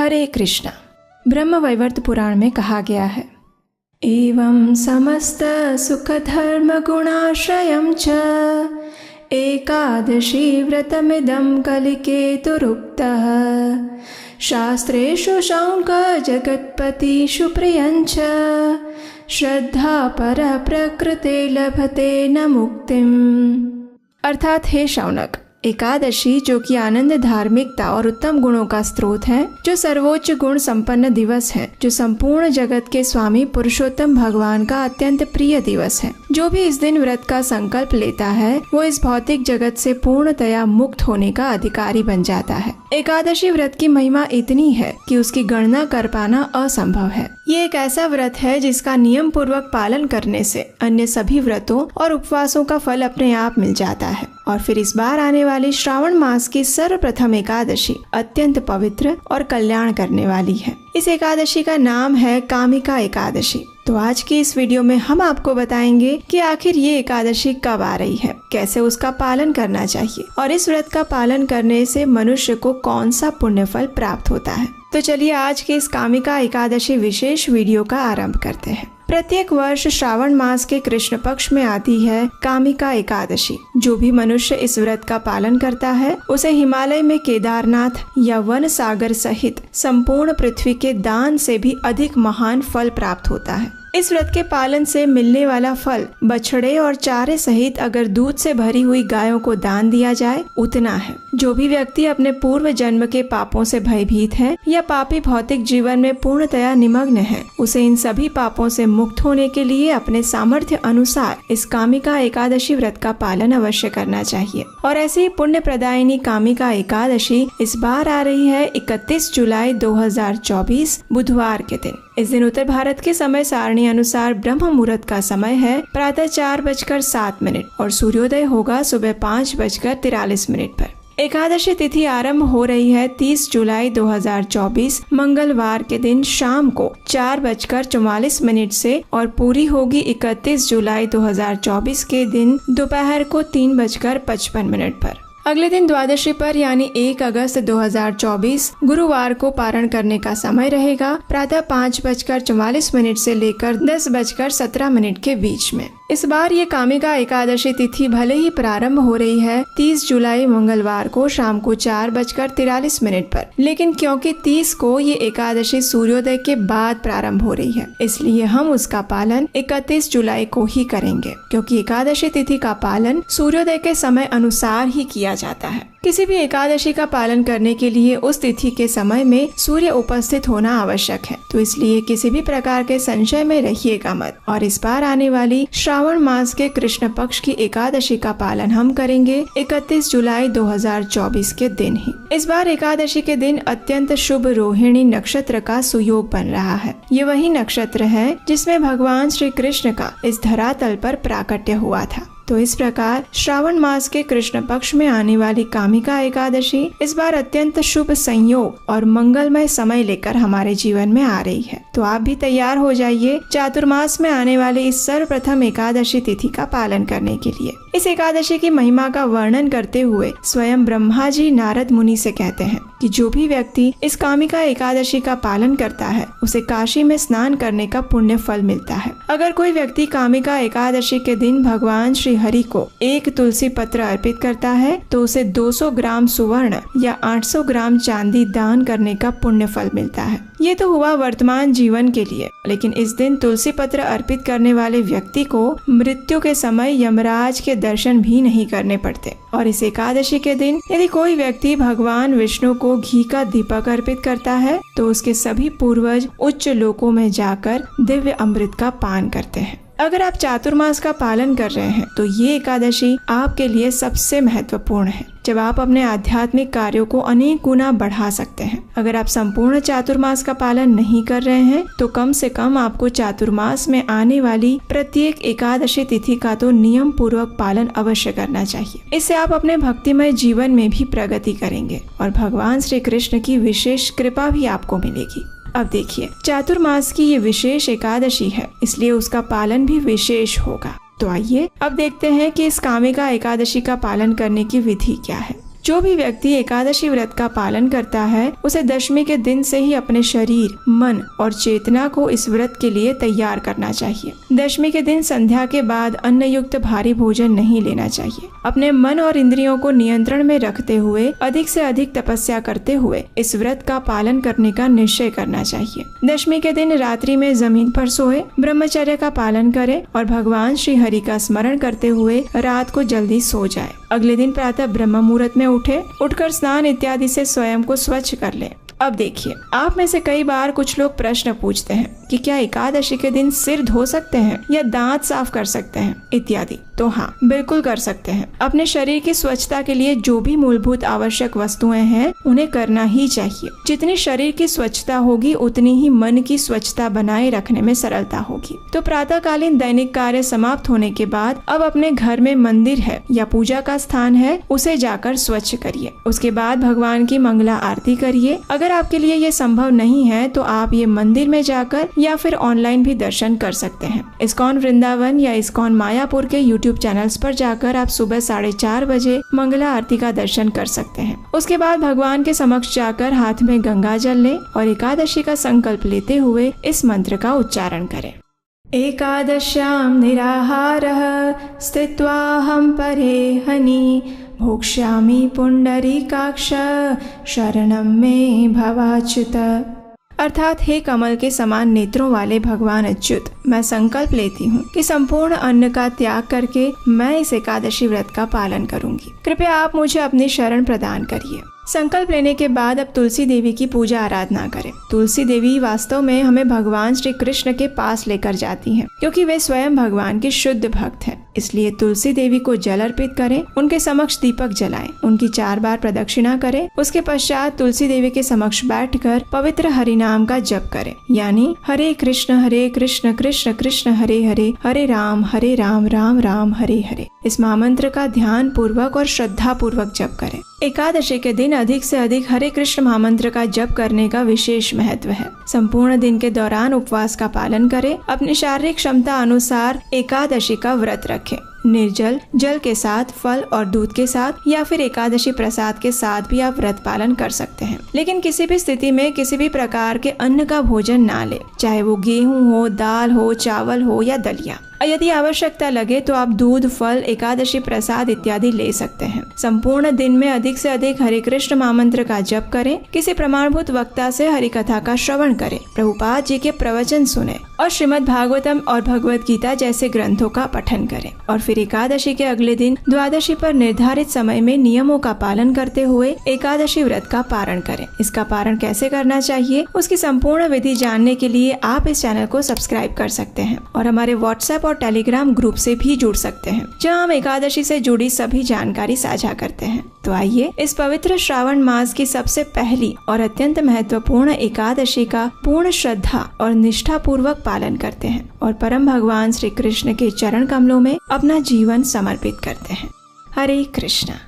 हरे कृष्णा। ब्रह्मवैवर्त पुराण में कहा गया है, एवं समस्त सुख धर्म गुणाश्रयं च एकादशी व्रतमिदं कलिकेतुरुक्तः शास्त्रेषु शौनक जगत्पतिषु प्रियं च श्रद्धा पर प्रकृते लभते न मुक्तिम। अर्थात हे शौनक, एकादशी जो कि आनंद, धार्मिकता और उत्तम गुणों का स्रोत है, जो सर्वोच्च गुण संपन्न दिवस है, जो संपूर्ण जगत के स्वामी पुरुषोत्तम भगवान का अत्यंत प्रिय दिवस है। जो भी इस दिन व्रत का संकल्प लेता है वो इस भौतिक जगत से पूर्णतया मुक्त होने का अधिकारी बन जाता है। एकादशी व्रत की महिमा इतनी है कि उसकी गणना कर पाना असंभव है। ये एक ऐसा व्रत है जिसका नियम पूर्वक पालन करने से अन्य सभी व्रतों और उपवासों का फल अपने आप मिल जाता है। और फिर इस बार आने वाली श्रावण मास की सर्वप्रथम एकादशी अत्यंत पवित्र और कल्याण करने वाली है। इस एकादशी का नाम है कामिका एकादशी। तो आज की इस वीडियो में हम आपको बताएंगे कि आखिर ये एकादशी कब आ रही है, कैसे उसका पालन करना चाहिए और इस व्रत का पालन करने से मनुष्य को कौन सा पुण्य फल प्राप्त होता है। तो चलिए आज के इस कामिका एकादशी विशेष वीडियो का आरंभ करते हैं। प्रत्येक वर्ष श्रावण मास के कृष्ण पक्ष में आती है कामिका एकादशी। जो भी मनुष्य इस व्रत का पालन करता है उसे हिमालय में केदारनाथ या वन सागर सहित संपूर्ण पृथ्वी के दान से भी अधिक महान फल प्राप्त होता है। इस व्रत के पालन से मिलने वाला फल बछड़े और चारे सहित अगर दूध से भरी हुई गायों को दान दिया जाए उतना है। जो भी व्यक्ति अपने पूर्व जन्म के पापों से भयभीत है या पापी भौतिक जीवन में पूर्णतया निमग्न है, उसे इन सभी पापों से मुक्त होने के लिए अपने सामर्थ्य अनुसार इस कामिका एकादशी व्रत का पालन अवश्य करना चाहिए। और ऐसी पुण्य प्रदायिनी कामिका एकादशी इस बार आ रही है 31 जुलाई 2024 बुधवार के दिन। इस दिन उत्तर भारत के समय सारणी अनुसार ब्रह्म मुहूर्त का समय है प्रातः 4:07 और सूर्योदय होगा सुबह 5:43 पर। एकादशी तिथि आरंभ हो रही है 30 जुलाई 2024 मंगलवार के दिन शाम को 4:44 से और पूरी होगी 31 जुलाई 2024 के दिन दोपहर को 3:55 पर। अगले दिन द्वादशी पर यानी 1 अगस्त 2024 गुरुवार को पारण करने का समय रहेगा प्रातः 5:44 से लेकर 10:17 के बीच में। इस बार ये कामिका एकादशी तिथि भले ही प्रारंभ हो रही है 30 जुलाई मंगलवार को शाम को 4:43 पर, लेकिन क्योंकि 30 को ये एकादशी सूर्योदय के बाद प्रारंभ हो रही है, इसलिए हम उसका पालन 31 जुलाई को ही करेंगे, क्योंकि एकादशी तिथि का पालन सूर्योदय के समय अनुसार ही किया जाता है। किसी भी एकादशी का पालन करने के लिए उस तिथि के समय में सूर्य उपस्थित होना आवश्यक है, तो इसलिए किसी भी प्रकार के संशय में रहिएगा मत। और इस बार आने वाली श्रावण मास के कृष्ण पक्ष की एकादशी का पालन हम करेंगे 31 जुलाई 2024 के दिन ही। इस बार एकादशी के दिन अत्यंत शुभ रोहिणी नक्षत्र का सुयोग बन रहा है। ये वही नक्षत्र है जिसमें भगवान श्री कृष्ण का इस धरातल पर प्राकट्य हुआ था। तो इस प्रकार श्रावण मास के कृष्ण पक्ष में आने वाली कामिका एकादशी इस बार अत्यंत शुभ संयोग और मंगलमय समय लेकर हमारे जीवन में आ रही है। तो आप भी तैयार हो जाइए चातुर्मास में आने वाले इस सर्वप्रथम एकादशी तिथि का पालन करने के लिए। इस एकादशी की महिमा का वर्णन करते हुए स्वयं ब्रह्मा जी नारद मुनि से कहते हैं कि जो भी व्यक्ति इस कामिका एकादशी का पालन करता है उसे काशी में स्नान करने का पुण्य फल मिलता है। अगर कोई व्यक्ति कामिका एकादशी के दिन भगवान श्री हरि को 1 तुलसी पत्र अर्पित करता है तो उसे 200 ग्राम सुवर्ण या 800 ग्राम चांदी दान करने का पुण्य फल मिलता है। ये तो हुआ वर्तमान जीवन के लिए, लेकिन इस दिन तुलसी पत्र अर्पित करने वाले व्यक्ति को मृत्यु के समय यमराज के दर्शन भी नहीं करने पड़ते। और इस एकादशी के दिन यदि कोई व्यक्ति भगवान विष्णु को घी का दीपक अर्पित करता है तो उसके सभी पूर्वज उच्च लोकों में जाकर दिव्य अमृत का पान करते हैं। अगर आप चातुर्मास का पालन कर रहे हैं तो ये एकादशी आपके लिए सबसे महत्वपूर्ण है, जब आप अपने आध्यात्मिक कार्यों को अनेक गुना बढ़ा सकते हैं। अगर आप संपूर्ण चातुर्मास का पालन नहीं कर रहे हैं तो कम से कम आपको चातुर्मास में आने वाली प्रत्येक एकादशी तिथि का तो नियम पूर्वक पालन अवश्य करना चाहिए। इससे आप अपने भक्तिमय जीवन में भी प्रगति करेंगे और भगवान श्री कृष्ण की विशेष कृपा भी आपको मिलेगी। अब देखिए, चातुर्मास की ये विशेष एकादशी है, इसलिए उसका पालन भी विशेष होगा। तो आइए अब देखते हैं कि इस कामिका एकादशी का पालन करने की विधि क्या है। जो भी व्यक्ति एकादशी व्रत का पालन करता है उसे दशमी के दिन से ही अपने शरीर, मन और चेतना को इस व्रत के लिए तैयार करना चाहिए। दशमी के दिन संध्या के बाद अन्न युक्त भारी भोजन नहीं लेना चाहिए। अपने मन और इंद्रियों को नियंत्रण में रखते हुए अधिक से अधिक तपस्या करते हुए इस व्रत का पालन करने का निश्चय करना चाहिए। दशमी के दिन रात्रि में जमीन पर सोए, ब्रह्मचर्य का पालन करे और भगवान श्री हरि का स्मरण करते हुए रात को जल्दी सो जाए। अगले दिन प्रातः ब्रह्म मुहूर्त में उठकर स्नान इत्यादि से स्वयं को स्वच्छ कर ले। अब देखिए, आप में से कई बार कुछ लोग प्रश्न पूछते हैं कि क्या एकादशी के दिन सिर धो सकते हैं या दांत साफ कर सकते हैं इत्यादि। तो हाँ, बिल्कुल कर सकते हैं। अपने शरीर की स्वच्छता के लिए जो भी मूलभूत आवश्यक वस्तुएं हैं उन्हें करना ही चाहिए। जितनी शरीर की स्वच्छता होगी उतनी ही मन की स्वच्छता बनाए रखने में सरलता होगी। तो प्रातःकालीन दैनिक कार्य समाप्त होने के बाद अब अपने घर में मंदिर है या पूजा का स्थान है उसे जाकर स्वच्छ करिए। उसके बाद भगवान की मंगला आरती करिए। अगर आपके लिए ये संभव नहीं है तो आप ये मंदिर में जाकर या फिर ऑनलाइन भी दर्शन कर सकते हैं। इस्कॉन वृंदावन या इस्कॉन मायापुर के YouTube चैनल्स पर जाकर आप सुबह 4:30 बजे मंगला आरती का दर्शन कर सकते हैं। उसके बाद भगवान के समक्ष जाकर हाथ में गंगा जल लें और एकादशी का संकल्प लेते हुए इस मंत्र का उच्चारण करें। एकादश्यां निराहारः स्थित्वाहं परेहनि भोक्ष्यामि पुंडरीकाक्ष शरणं मे भवाच्युत। अर्थात हे कमल के समान नेत्रों वाले भगवान अच्युत, मैं संकल्प लेती हूँ कि संपूर्ण अन्न का त्याग करके मैं इस एकादशी व्रत का पालन करूंगी। कृपया आप मुझे अपनी शरण प्रदान करिए। संकल्प लेने के बाद अब तुलसी देवी की पूजा आराधना करें। तुलसी देवी वास्तव में हमें भगवान श्री कृष्ण के पास लेकर जाती हैं, क्योंकि वे स्वयं भगवान की शुद्ध भक्त हैं। इसलिए तुलसी देवी को जल अर्पित करें, उनके समक्ष दीपक जलाएं, उनकी 4 बार प्रदक्षिणा करें। उसके पश्चात तुलसी देवी के समक्ष बैठकर पवित्र हरि नाम का जप करें, यानी हरे कृष्ण कृष्ण कृष्ण हरे हरे, हरे राम राम राम हरे हरे। इस महामंत्र का ध्यान पूर्वक और श्रद्धा पूर्वक जप करें। एकादशी के दिन अधिक से अधिक हरे कृष्ण महामंत्र का जप करने का विशेष महत्व है। संपूर्ण दिन के दौरान उपवास का पालन करें। अपनी शारीरिक क्षमता अनुसार एकादशी का व्रत रखें। निर्जल जल के साथ, फल और दूध के साथ या फिर एकादशी प्रसाद के साथ भी आप व्रत पालन कर सकते हैं। लेकिन किसी भी स्थिति में किसी भी प्रकार के अन्न का भोजन ना ले, चाहे वो गेहूं हो, दाल हो, चावल हो या दलिया। यदि आवश्यकता लगे तो आप दूध, फल, एकादशी प्रसाद इत्यादि ले सकते हैं। संपूर्ण दिन में अधिक से अधिक हरे कृष्ण महामंत्र का जप करें। किसी प्रमाणभूत वक्ता से हरि कथा का श्रवण करें, प्रभुपाद जी के प्रवचन सुने और श्रीमद् भागवतम और भगवत गीता जैसे ग्रंथों का पठन करें। और फिर एकादशी के अगले दिन द्वादशी पर निर्धारित समय में नियमों का पालन करते हुए एकादशी व्रत का पारण करें। इसका पारण कैसे करना चाहिए उसकी संपूर्ण विधि जानने के लिए आप इस चैनल को सब्सक्राइब कर सकते हैं और हमारे व्हाट्सएप और टेलीग्राम ग्रुप से भी जुड़ सकते हैं, जहां हम एकादशी से जुड़ी सभी जानकारी साझा करते हैं। तो आइए इस पवित्र श्रावण मास की सबसे पहली और अत्यंत महत्वपूर्ण एकादशी का पूर्ण श्रद्धा और निष्ठा पूर्वक पालन करते हैं और परम भगवान श्री कृष्ण के चरण कमलों में अपना जीवन समर्पित करते हैं। हरे कृष्णा।